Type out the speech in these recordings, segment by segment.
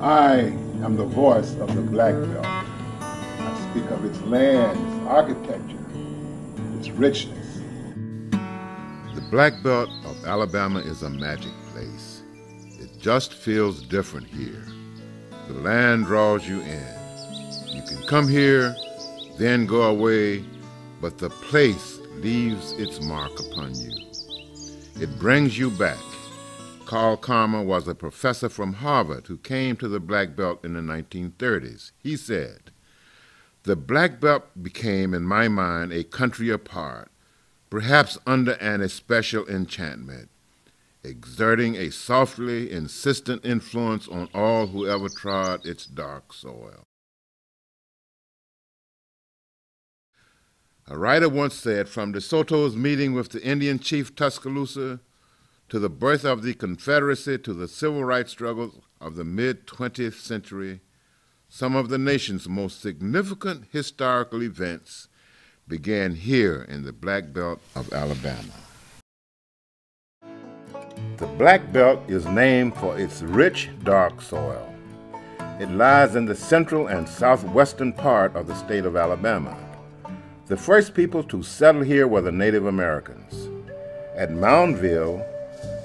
I am the voice of the Black Belt. I speak of its land, its architecture, its richness. The Black Belt of Alabama is a magic place. It just feels different here. The land draws you in. You can come here, then go away, but the place leaves its mark upon you. It brings you back. Carl Kalmer was a professor from Harvard who came to the Black Belt in the 1930s. He said, "The Black Belt became, in my mind, a country apart, perhaps under an especial enchantment, exerting a softly insistent influence on all who ever trod its dark soil." A writer once said, "From De Soto's meeting with the Indian chief Tuscaloosa to the birth of the Confederacy to the civil rights struggles of the mid-20th century, some of the nation's most significant historical events began here in the Black Belt of Alabama." The Black Belt is named for its rich, dark soil. It lies in the central and southwestern part of the state of Alabama. The first people to settle here were the Native Americans. At Moundville,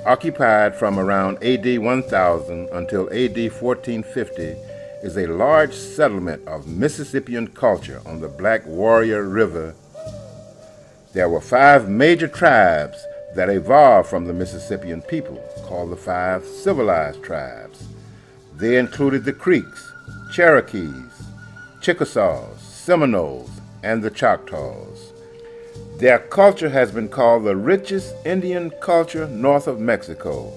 occupied from around AD 1000 until AD 1450, is a large settlement of Mississippian culture on the Black Warrior River. There were 5 major tribes that evolved from the Mississippian people, called the 5 civilized tribes. They included the Creeks, Cherokees, Chickasaws, Seminoles, and the Choctaws. Their culture has been called the richest Indian culture north of Mexico.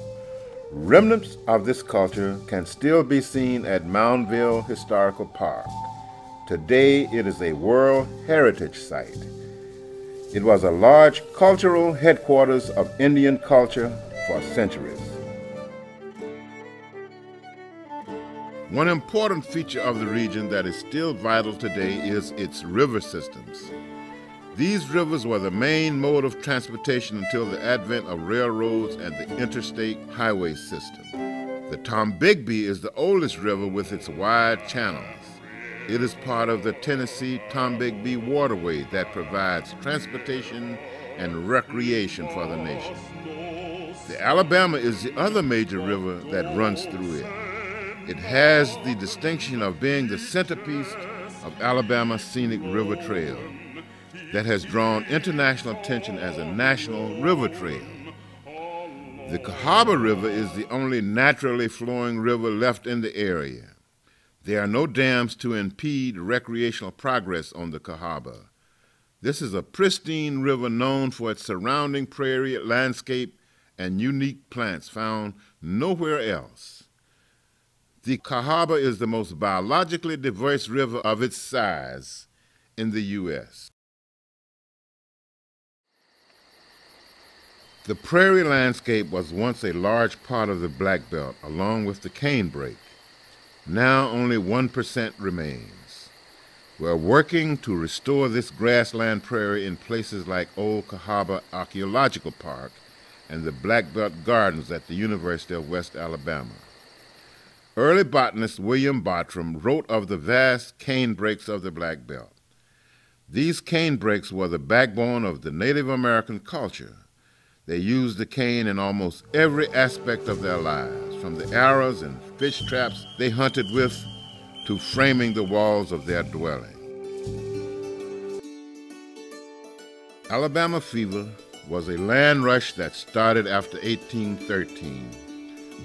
Remnants of this culture can still be seen at Moundville Historical Park. Today it is a World Heritage Site. It was a large cultural headquarters of Indian culture for centuries. One important feature of the region that is still vital today is its river systems. These rivers were the main mode of transportation until the advent of railroads and the interstate highway system. The Tombigbee is the oldest river with its wide channels. It is part of the Tennessee-Tombigbee Waterway that provides transportation and recreation for the nation. The Alabama is the other major river that runs through it. It has the distinction of being the centerpiece of Alabama Scenic River Trail that has drawn international attention as a national river trail. The Cahaba River is the only naturally flowing river left in the area. There are no dams to impede recreational progress on the Cahaba. This is a pristine river known for its surrounding prairie landscape and unique plants found nowhere else. The Cahaba is the most biologically diverse river of its size in the U.S. The prairie landscape was once a large part of the Black Belt, along with the canebrake. Now only 1% remains. We're working to restore this grassland prairie in places like Old Cahaba Archaeological Park and the Black Belt Gardens at the University of West Alabama. Early botanist William Bartram wrote of the vast canebrakes of the Black Belt. These canebrakes were the backbone of the Native American culture. They used the cane in almost every aspect of their lives, from the arrows and fish traps they hunted with to framing the walls of their dwelling. Alabama fever was a land rush that started after 1813,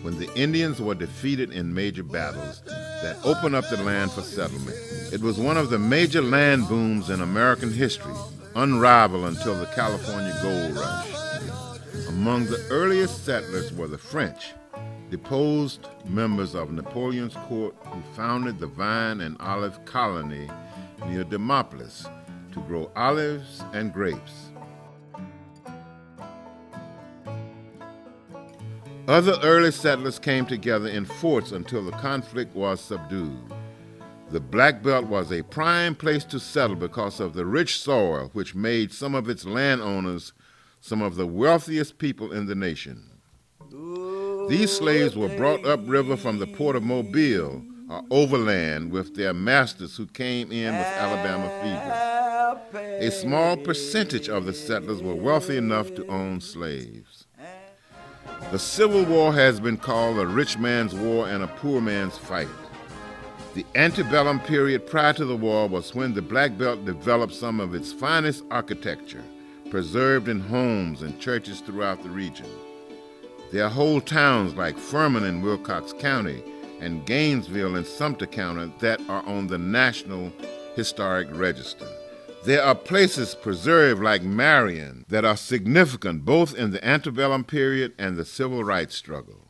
when the Indians were defeated in major battles that opened up the land for settlement. It was one of the major land booms in American history, unrivaled until the California Gold Rush. Among the earliest settlers were the French, deposed members of Napoleon's court who founded the vine and olive colony near Demopolis to grow olives and grapes. Other early settlers came together in forts until the conflict was subdued. The Black Belt was a prime place to settle because of the rich soil, which made some of its landowners some of the wealthiest people in the nation. These slaves were brought upriver from the port of Mobile or overland with their masters who came in with Alabama fever. A small percentage of the settlers were wealthy enough to own slaves. The Civil War has been called a rich man's war and a poor man's fight. The antebellum period prior to the war was when the Black Belt developed some of its finest architecture, preserved in homes and churches throughout the region. There are whole towns like Furman in Wilcox County and Gainesville in Sumter County that are on the National Historic Register. There are places preserved like Marion that are significant both in the antebellum period and the civil rights struggle.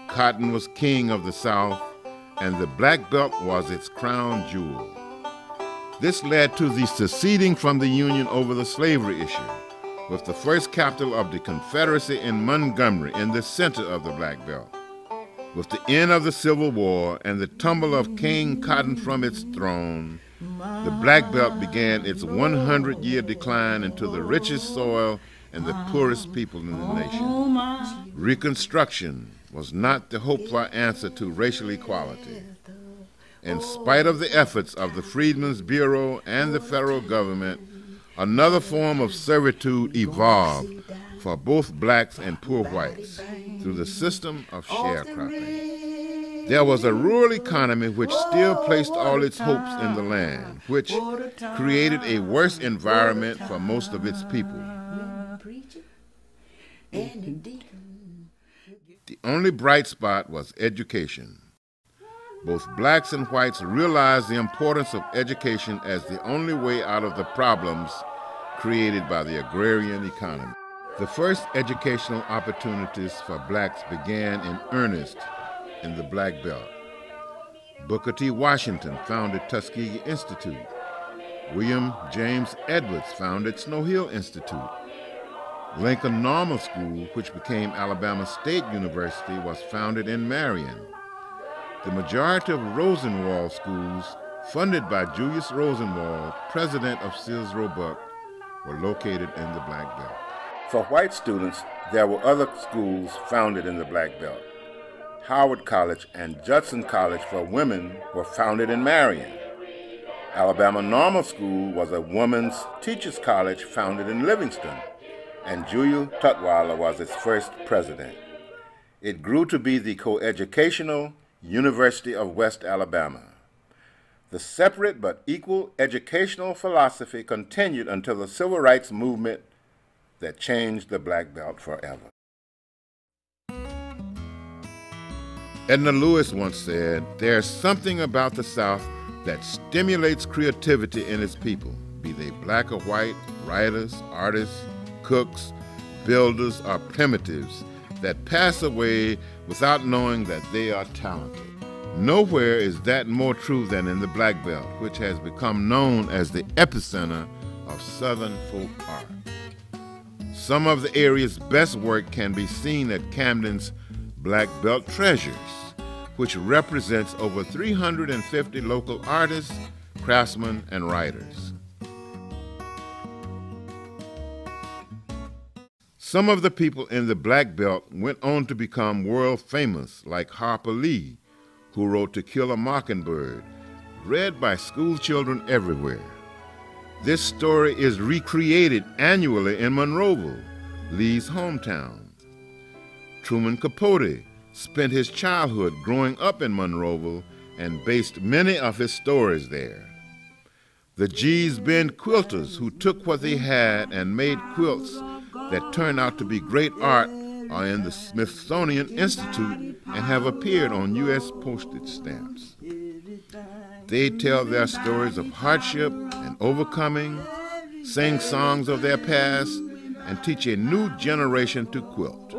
Cotton was king of the South, and the Black Belt was its crown jewel. This led to the seceding from the Union over the slavery issue, with the first capital of the Confederacy in Montgomery in the center of the Black Belt. With the end of the Civil War and the tumble of King Cotton from its throne, the Black Belt began its 100-year decline into the richest soil and the poorest people in the nation. Reconstruction was not the hoped-for answer to racial equality. In spite of the efforts of the Freedmen's Bureau and the federal government, another form of servitude evolved for both blacks and poor whites through the system of sharecropping. There was a rural economy which still placed all its hopes in the land, which created a worse environment for most of its people. The only bright spot was education. Both blacks and whites realized the importance of education as the only way out of the problems created by the agrarian economy. The first educational opportunities for blacks began in earnest in the Black Belt. Booker T. Washington founded Tuskegee Institute. William James Edwards founded Snow Hill Institute. Lincoln Normal School, which became Alabama State University, was founded in Marion. The majority of Rosenwald schools, funded by Julius Rosenwald, president of Sears Roebuck, were located in the Black Belt. For white students, there were other schools founded in the Black Belt. Howard College and Judson College for women were founded in Marion. Alabama Normal School was a women's teachers' college founded in Livingston, and Julia Tutwiler was its first president. It grew to be the coeducational University of West Alabama. The separate but equal educational philosophy continued until the civil rights movement that changed the Black Belt forever. Edna Lewis once said, "There's something about the South that stimulates creativity in its people, be they black or white, writers, artists, cooks, builders, or primitives, that pass away without knowing that they are talented." Nowhere is that more true than in the Black Belt, which has become known as the epicenter of Southern folk art. Some of the area's best work can be seen at Camden's Black Belt Treasures, which represents over 350 local artists, craftsmen, and writers. Some of the people in the Black Belt went on to become world famous, like Harper Lee, who wrote To Kill a Mockingbird, read by school children everywhere. This story is recreated annually in Monroeville, Lee's hometown. Truman Capote spent his childhood growing up in Monroeville and based many of his stories there. The Gee's Bend quilters, who took what they had and made quilts that turned out to be great art, are in the Smithsonian Institute and have appeared on U.S. postage stamps. They tell their stories of hardship and overcoming, sing songs of their past, and teach a new generation to quilt.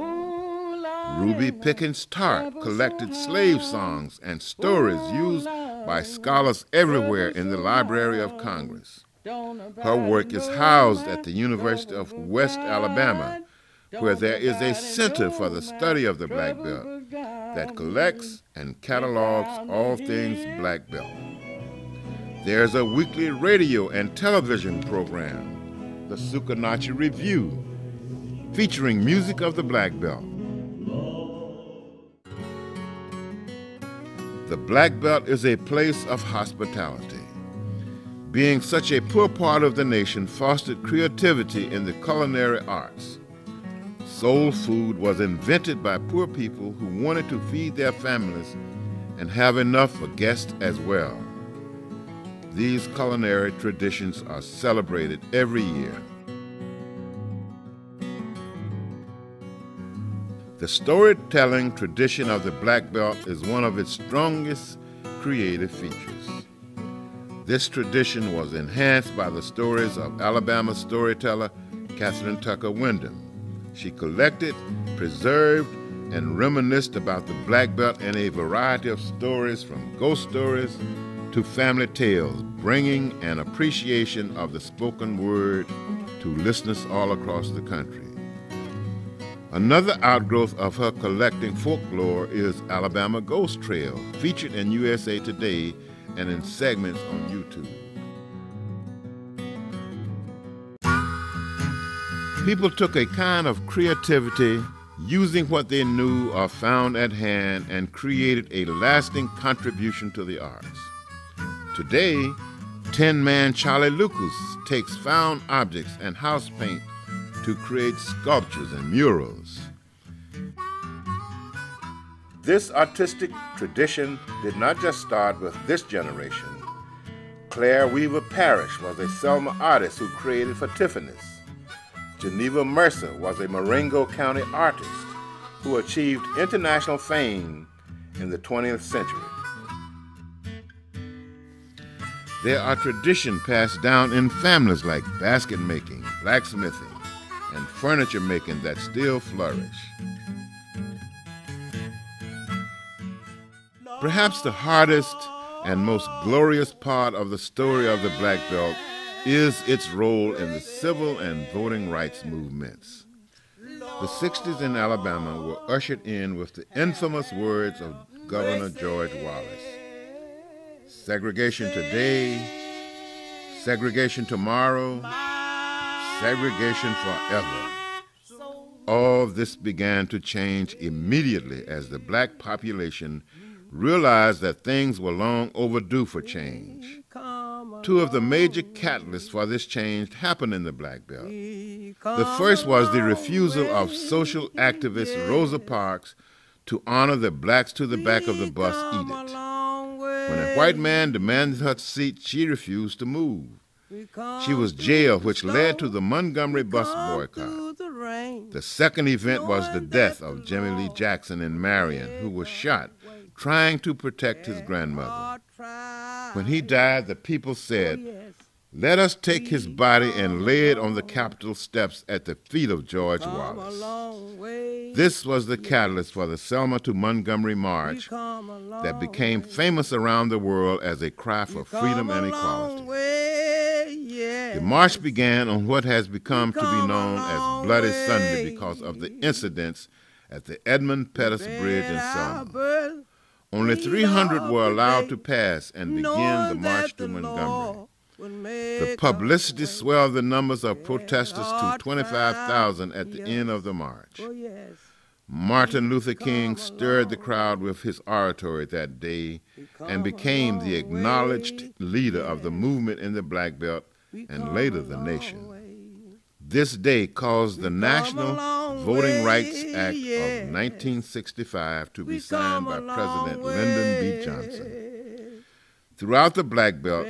Ruby Pickens Tart collected slave songs and stories used by scholars everywhere in the Library of Congress. Her work is housed at the University of West Alabama, where there is a center for the study of the Black Belt that collects and catalogs all things Black Belt. There's a weekly radio and television program, the Sukanachi Review, featuring music of the Black Belt. The Black Belt is a place of hospitality. Being such a poor part of the nation fostered creativity in the culinary arts. Soul food was invented by poor people who wanted to feed their families and have enough for guests as well. These culinary traditions are celebrated every year. The storytelling tradition of the Black Belt is one of its strongest creative features. This tradition was enhanced by the stories of Alabama storyteller Catherine Tucker Wyndham. She collected, preserved, and reminisced about the Black Belt in a variety of stories, from ghost stories to family tales, bringing an appreciation of the spoken word to listeners all across the country. Another outgrowth of her collecting folklore is Alabama Ghost Trail, featured in USA Today and in segments on YouTube. People took a kind of creativity, using what they knew or found at hand, and created a lasting contribution to the arts. Today, Tin Man Charlie Lucas takes found objects and house paint to create sculptures and murals. This artistic tradition did not just start with this generation. Claire Weaver Parrish was a Selma artist who created for Tiffany's. Geneva Mercer was a Marengo County artist who achieved international fame in the 20th century. There are traditions passed down in families like basket making, blacksmithing, and furniture making that still flourish. Perhaps the hardest and most glorious part of the story of the Black Belt is its role in the civil and voting rights movements. The 60s in Alabama were ushered in with the infamous words of Governor George Wallace: segregation today, segregation tomorrow, segregation forever. All this began to change immediately as the black population realized that things were long overdue for change. Two of the major catalysts for this change happened in the Black Belt. The first was the refusal of social activist Rosa Parks to honor the blacks to the back of the bus edict. When a white man demanded her seat, she refused to move. She was jailed, which led to the Montgomery bus boycott. The second event was the death of Jimmy Lee Jackson in Marion, who was shot trying to protect his grandmother. When he died, the people said, "Let us take his body and lay it on the Capitol steps at the feet of George Wallace." This was the catalyst for the Selma to Montgomery March that became famous around the world as a cry for freedom and equality. The march began on what has become to be known as Bloody Sunday because of the incidents at the Edmund Pettus Bridge in Selma. Only 300 were allowed to pass and begin the march to Montgomery. The publicity swelled the numbers of protesters to 25,000 at the end of the march. Martin Luther King stirred the crowd with his oratory that day and became the acknowledged leader of the movement in the Black Belt and later the nation. This day caused the National Voting Rights Act of 1965 to be signed by President Lyndon B. Johnson. Throughout the Black Belt,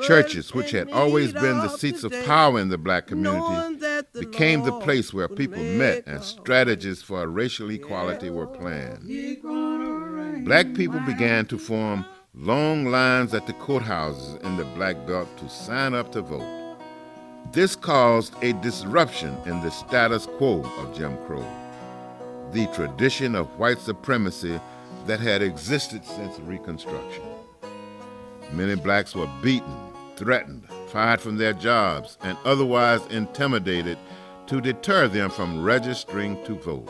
churches, which had always been the seats of power in the black community, became the place where people met and strategies for racial equality were planned. Black people began to form long lines at the courthouses in the Black Belt to sign up to vote. This caused a disruption in the status quo of Jim Crow, the tradition of white supremacy that had existed since Reconstruction. Many blacks were beaten, threatened, fired from their jobs, and otherwise intimidated to deter them from registering to vote.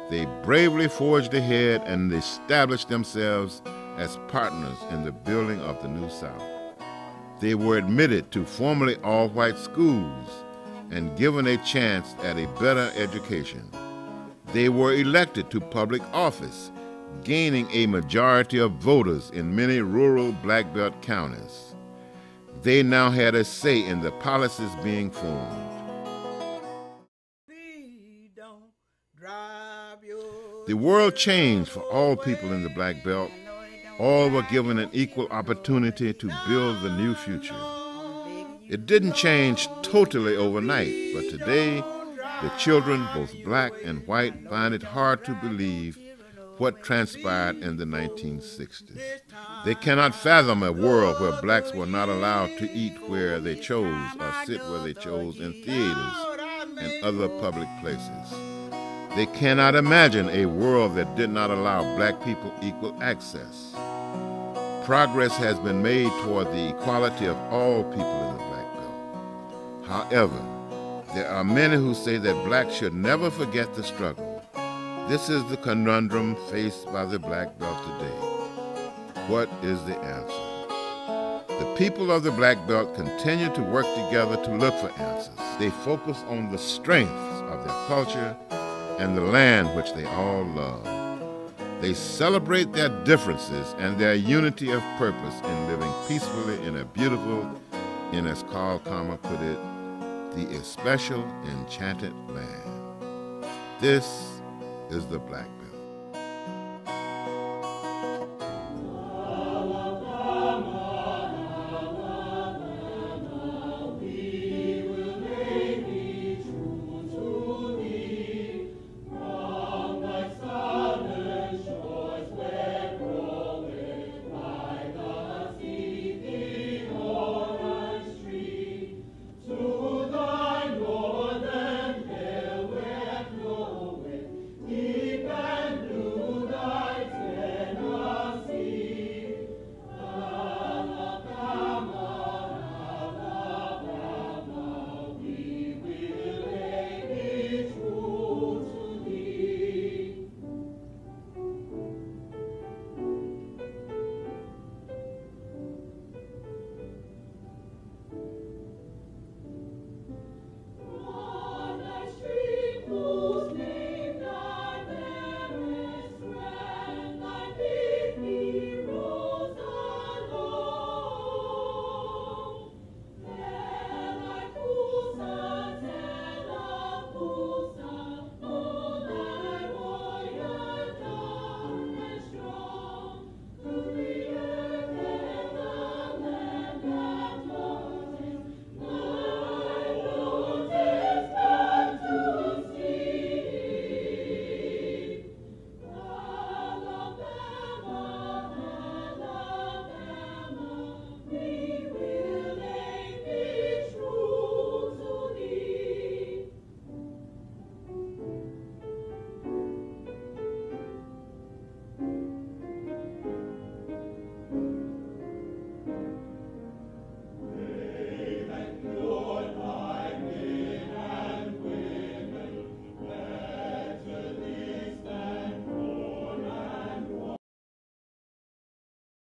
They bravely forged ahead and established themselves as partners in the building of the New South. They were admitted to formerly all-white schools and given a chance at a better education. They were elected to public office, gaining a majority of voters in many rural Black Belt counties. They now had a say in the policies being formed. The world changed for all people in the Black Belt. All were given an equal opportunity to build the new future. It didn't change totally overnight, but today the children, both black and white, find it hard to believe what transpired in the 1960s. They cannot fathom a world where blacks were not allowed to eat where they chose or sit where they chose in theaters and other public places. They cannot imagine a world that did not allow black people equal access. Progress has been made toward the equality of all people in the Black Belt. However, there are many who say that blacks should never forget the struggle. This is the conundrum faced by the Black Belt today. What is the answer? The people of the Black Belt continue to work together to look for answers. They focus on the strengths of their culture and the land which they all love. They celebrate their differences and their unity of purpose in living peacefully in a beautiful, and as Carl Kalmah put it, the especial enchanted land. This is the Black Belt.